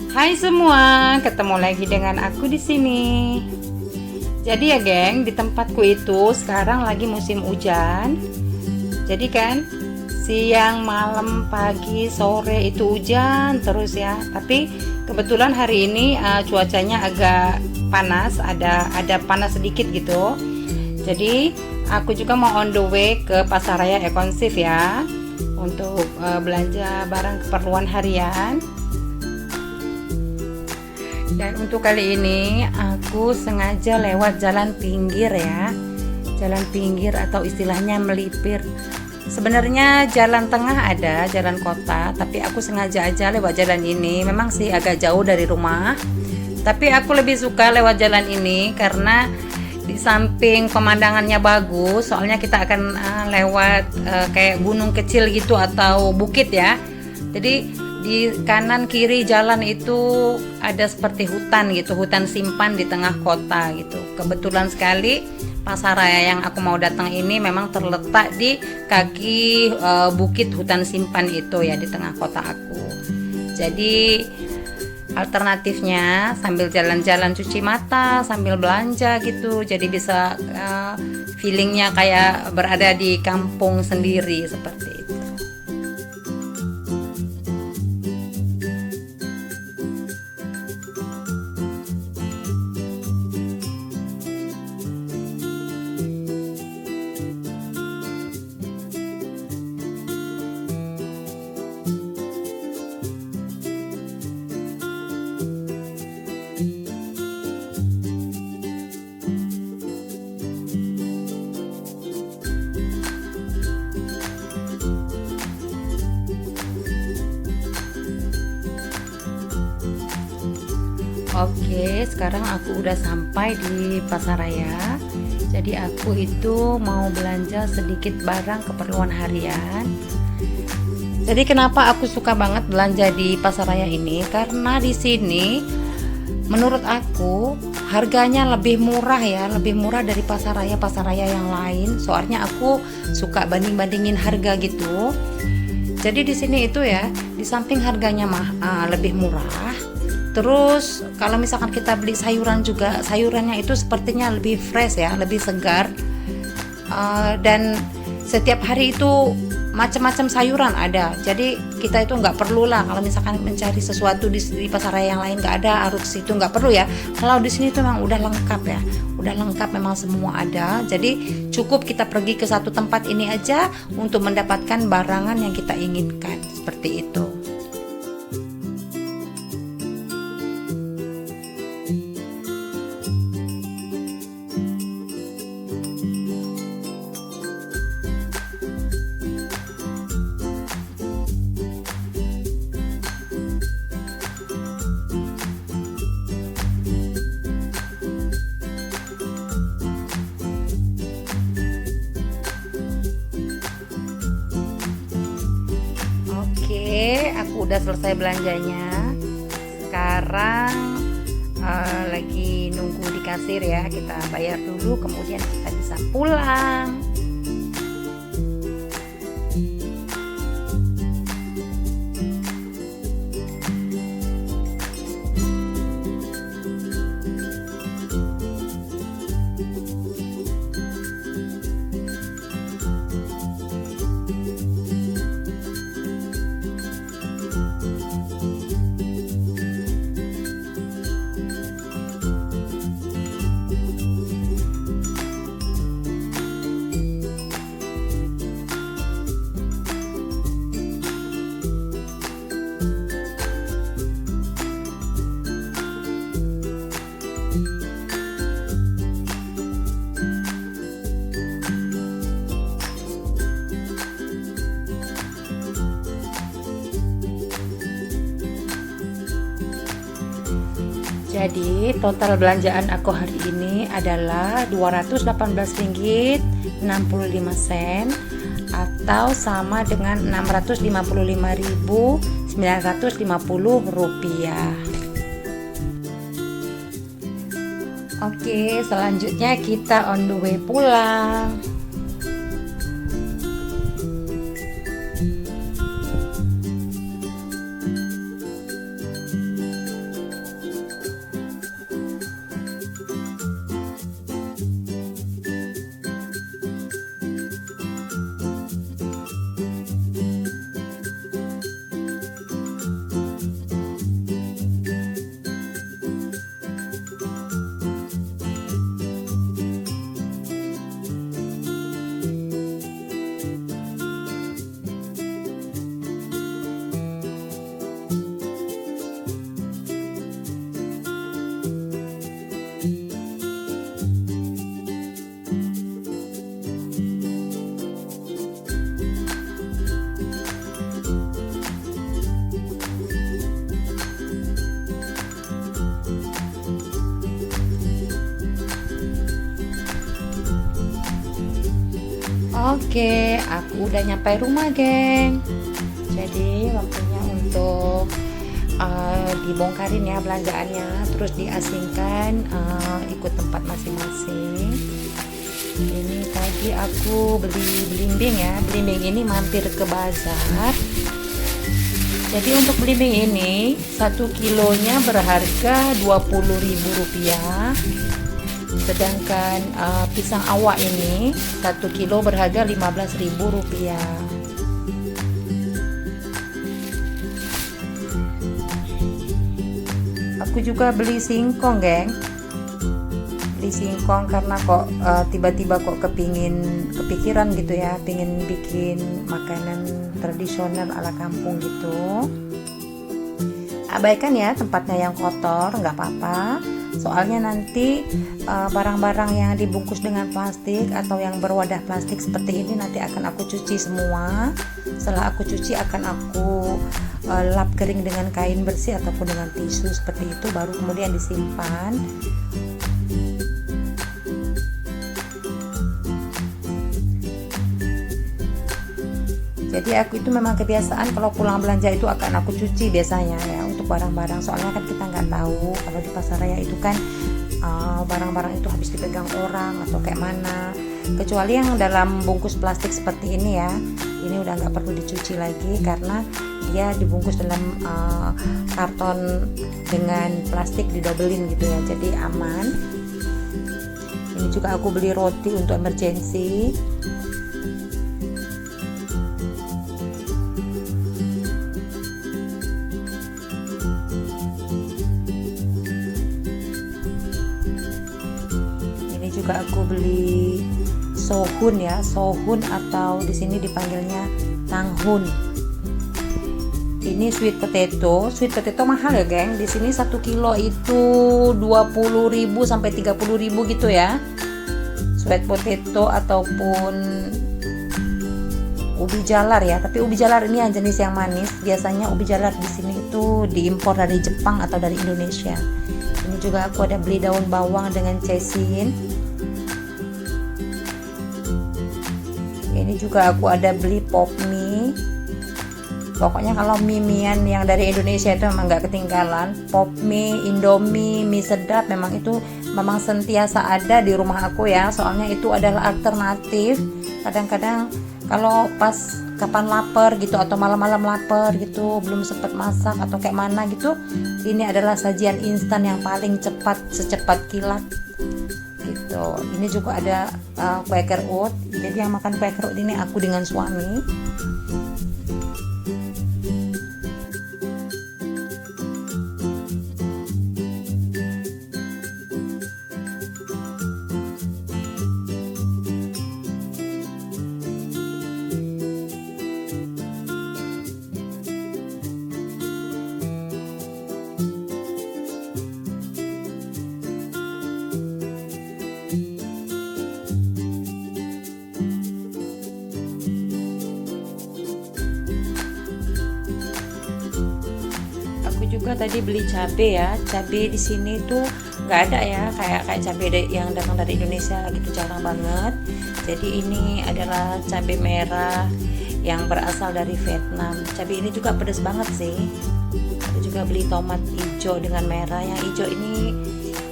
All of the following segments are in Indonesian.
Hai semua, ketemu lagi dengan aku di sini. Jadi ya geng, di tempatku itu sekarang lagi musim hujan. Jadi kan siang, malam, pagi, sore itu hujan terus ya. Tapi kebetulan hari ini cuacanya agak panas, ada panas sedikit gitu. Jadi aku juga mau on the way ke Pasaraya Ekonsif ya untuk belanja barang keperluan harian. Dan untuk kali ini aku sengaja lewat jalan pinggir ya, jalan pinggir atau istilahnya melipir. Sebenarnya jalan tengah ada, jalan kota, tapi aku sengaja aja lewat jalan ini. Memang sih agak jauh dari rumah, tapi aku lebih suka lewat jalan ini karena di samping pemandangannya bagus. Soalnya kita akan lewat kayak gunung kecil gitu atau bukit ya. Jadi di kanan kiri jalan itu ada seperti hutan gitu, hutan simpan di tengah kota gitu. Kebetulan sekali Pasaraya yang aku mau datang ini memang terletak di kaki bukit hutan simpan itu ya, di tengah kota aku. Jadi alternatifnya sambil jalan-jalan cuci mata sambil belanja gitu, jadi bisa feelingnya kayak berada di kampung sendiri seperti itu. Oke, sekarang aku udah sampai di Pasaraya. Jadi aku itu mau belanja sedikit barang keperluan harian. Jadi kenapa aku suka banget belanja di Pasaraya ini? Karena di sini menurut aku harganya lebih murah ya, lebih murah dari pasaraya yang lain. Soalnya aku suka banding-bandingin harga gitu. Jadi di sini itu ya, di samping harganya lebih murah, terus kalau misalkan kita beli sayuran juga, sayurannya itu sepertinya lebih fresh ya, lebih segar. Dan setiap hari itu macam-macam sayuran ada. Jadi kita itu nggak perlu lah kalau misalkan mencari sesuatu di pasaraya yang lain, nggak ada, harus situ nggak perlu ya. Kalau di sini tuh memang udah lengkap ya, udah lengkap, memang semua ada. Jadi cukup kita pergi ke satu tempat ini aja untuk mendapatkan barangan yang kita inginkan, seperti itu. Oke, aku udah selesai belanjanya. Sekarang lagi nunggu di kasir ya. Kita bayar dulu, kemudian kita bisa pulang. Jadi total belanjaan aku hari ini adalah Rp218,65 atau sama dengan Rp655.950. Oke, selanjutnya kita on the way pulang. Oke, aku udah nyampe rumah, geng. Jadi waktunya untuk dibongkarin ya belanjaannya, terus diasingkan ikut tempat masing-masing. Ini tadi aku beli belimbing ya. Belimbing ini mampir ke bazar. Jadi untuk belimbing ini 1 kilonya berharga Rp20.000. Sedangkan pisang awak ini 1 kilo berharga Rp15.000. Aku juga beli singkong, geng. Beli singkong karena kok tiba-tiba kok kepikiran gitu ya, pengen bikin makanan tradisional ala kampung gitu. Abaikan ya tempatnya yang kotor, nggak apa-apa. Soalnya nanti barang-barang yang dibungkus dengan plastik atau yang berwadah plastik seperti ini nanti akan aku cuci semua. Setelah aku cuci akan aku lap kering dengan kain bersih ataupun dengan tisu seperti itu, baru kemudian disimpan. Jadi aku itu memang kebiasaan kalau pulang belanja itu akan aku cuci biasanya ya untuk barang-barang, soalnya kan kita nggak tahu kalau di pasar raya itu kan barang-barang itu habis dipegang orang atau kayak mana. Kecuali yang dalam bungkus plastik seperti ini ya, ini udah nggak perlu dicuci lagi karena dia dibungkus dalam karton dengan plastik didobelin gitu ya, jadi aman. Ini juga aku beli roti untuk emergency. Juga aku beli sohun ya, sohun atau di sini dipanggilnya tanghun. Ini sweet potato mahal ya, geng. Di sini 1 kilo itu 20.000 sampai 30.000 gitu ya. Sweet potato ataupun ubi jalar ya, tapi ubi jalar ini yang jenis yang manis. Biasanya ubi jalar di sini itu diimpor dari Jepang atau dari Indonesia. Ini juga aku ada beli daun bawang dengan cesin. Ini juga aku ada beli pop mie. Pokoknya kalau mie-mian yang dari Indonesia itu memang nggak ketinggalan. Pop mie, Indomie, mie sedap memang itu memang sentiasa ada di rumah aku ya. Soalnya itu adalah alternatif. Kadang-kadang kalau pas kapan lapar gitu atau malam-malam lapar gitu, belum sempat masak atau kayak mana gitu, ini adalah sajian instan yang paling cepat, secepat kilat gitu. Ini juga ada Quaker Oat. Jadi yang makan Quaker Oat ini aku dengan suami. Juga tadi beli cabai ya. Cabai di sini tuh nggak ada ya, kayak cabai yang datang dari Indonesia gitu, jarang banget. Jadi ini adalah cabai merah yang berasal dari Vietnam. Cabai ini juga pedas banget sih. Aku juga beli tomat hijau dengan merah. Yang hijau ini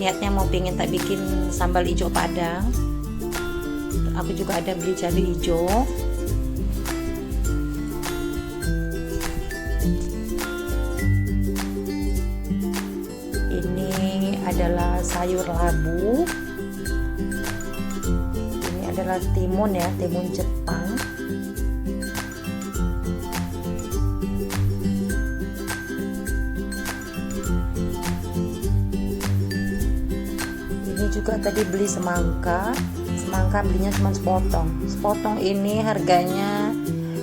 niatnya mau pengen tak bikin sambal hijau padang. Aku juga ada beli cabai hijau. Adalah sayur labu. Ini adalah timun ya, timun Jepang. Ini juga tadi beli semangka. Semangka belinya cuma sepotong ini harganya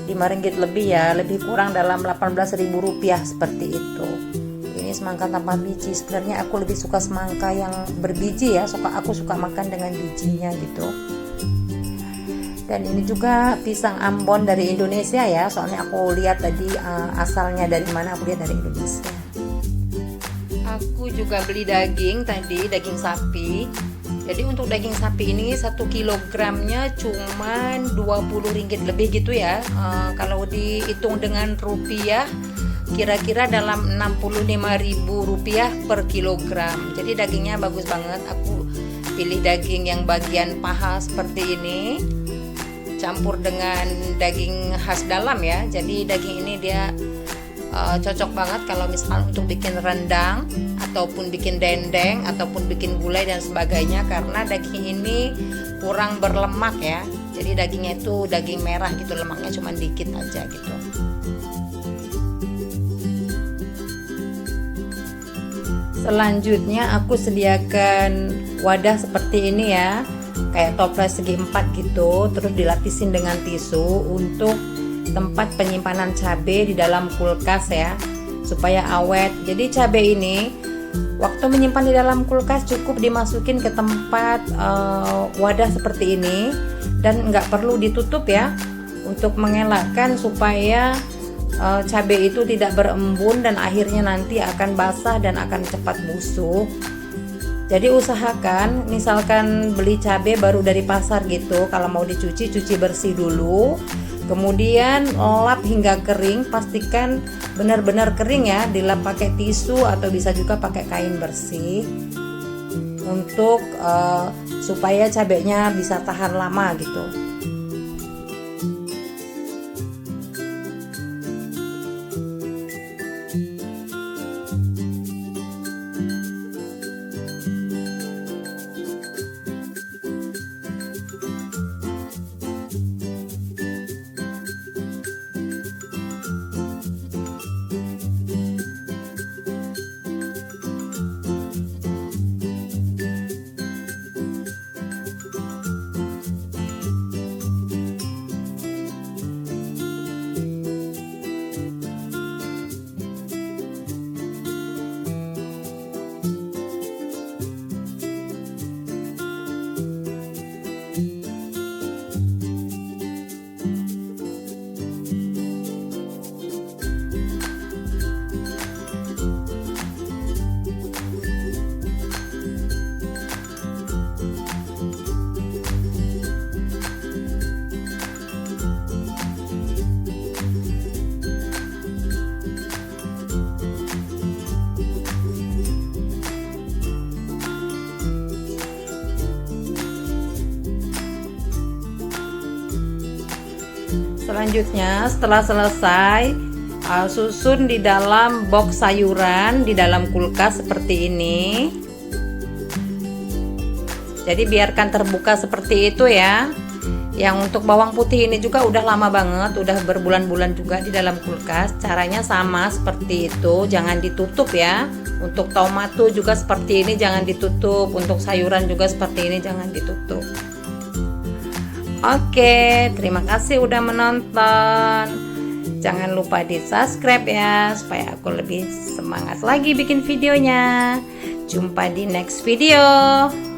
Rp5 lebih ya, lebih kurang dalam Rp18.000 seperti itu. Semangka tanpa biji. Sebenarnya aku lebih suka semangka yang berbiji ya, aku suka makan dengan bijinya gitu. Dan ini juga pisang Ambon dari Indonesia ya, soalnya aku lihat tadi asalnya dari mana, aku lihat dari Indonesia. Aku juga beli daging tadi, daging sapi. Jadi untuk daging sapi ini 1 kilogramnya cuman 20 ringgit lebih gitu ya. Kalau dihitung dengan rupiah kira-kira dalam 65.000 rupiah per kilogram. Jadi dagingnya bagus banget. Aku pilih daging yang bagian paha seperti ini, campur dengan daging khas dalam ya. Jadi daging ini dia cocok banget kalau misalkan untuk bikin rendang ataupun bikin dendeng ataupun bikin gulai dan sebagainya, karena daging ini kurang berlemak ya. Jadi dagingnya itu daging merah gitu, lemaknya cuma dikit aja gitu. Selanjutnya aku sediakan wadah seperti ini ya, kayak toples segi 4 gitu, terus dilapisin dengan tisu untuk tempat penyimpanan cabai di dalam kulkas ya, supaya awet. Jadi cabai ini waktu menyimpan di dalam kulkas cukup dimasukin ke tempat wadah seperti ini dan nggak perlu ditutup ya, untuk mengelakkan supaya cabai itu tidak berembun dan akhirnya nanti akan basah dan akan cepat busuk. Jadi usahakan misalkan beli cabai baru dari pasar gitu, kalau mau dicuci, cuci bersih dulu, kemudian lap hingga kering. Pastikan benar-benar kering ya, dilap pakai tisu atau bisa juga pakai kain bersih untuk supaya cabainya bisa tahan lama gitu. Selanjutnya setelah selesai, susun di dalam box sayuran di dalam kulkas seperti ini. Jadi biarkan terbuka seperti itu ya. Yang untuk bawang putih ini juga udah lama banget, udah berbulan-bulan juga di dalam kulkas. Caranya sama seperti itu, jangan ditutup ya. Untuk tomato juga seperti ini, jangan ditutup. Untuk sayuran juga seperti ini, jangan ditutup. Oke, terima kasih udah menonton. Jangan lupa di subscribe ya, supaya aku lebih semangat lagi bikin videonya. Jumpa di next video.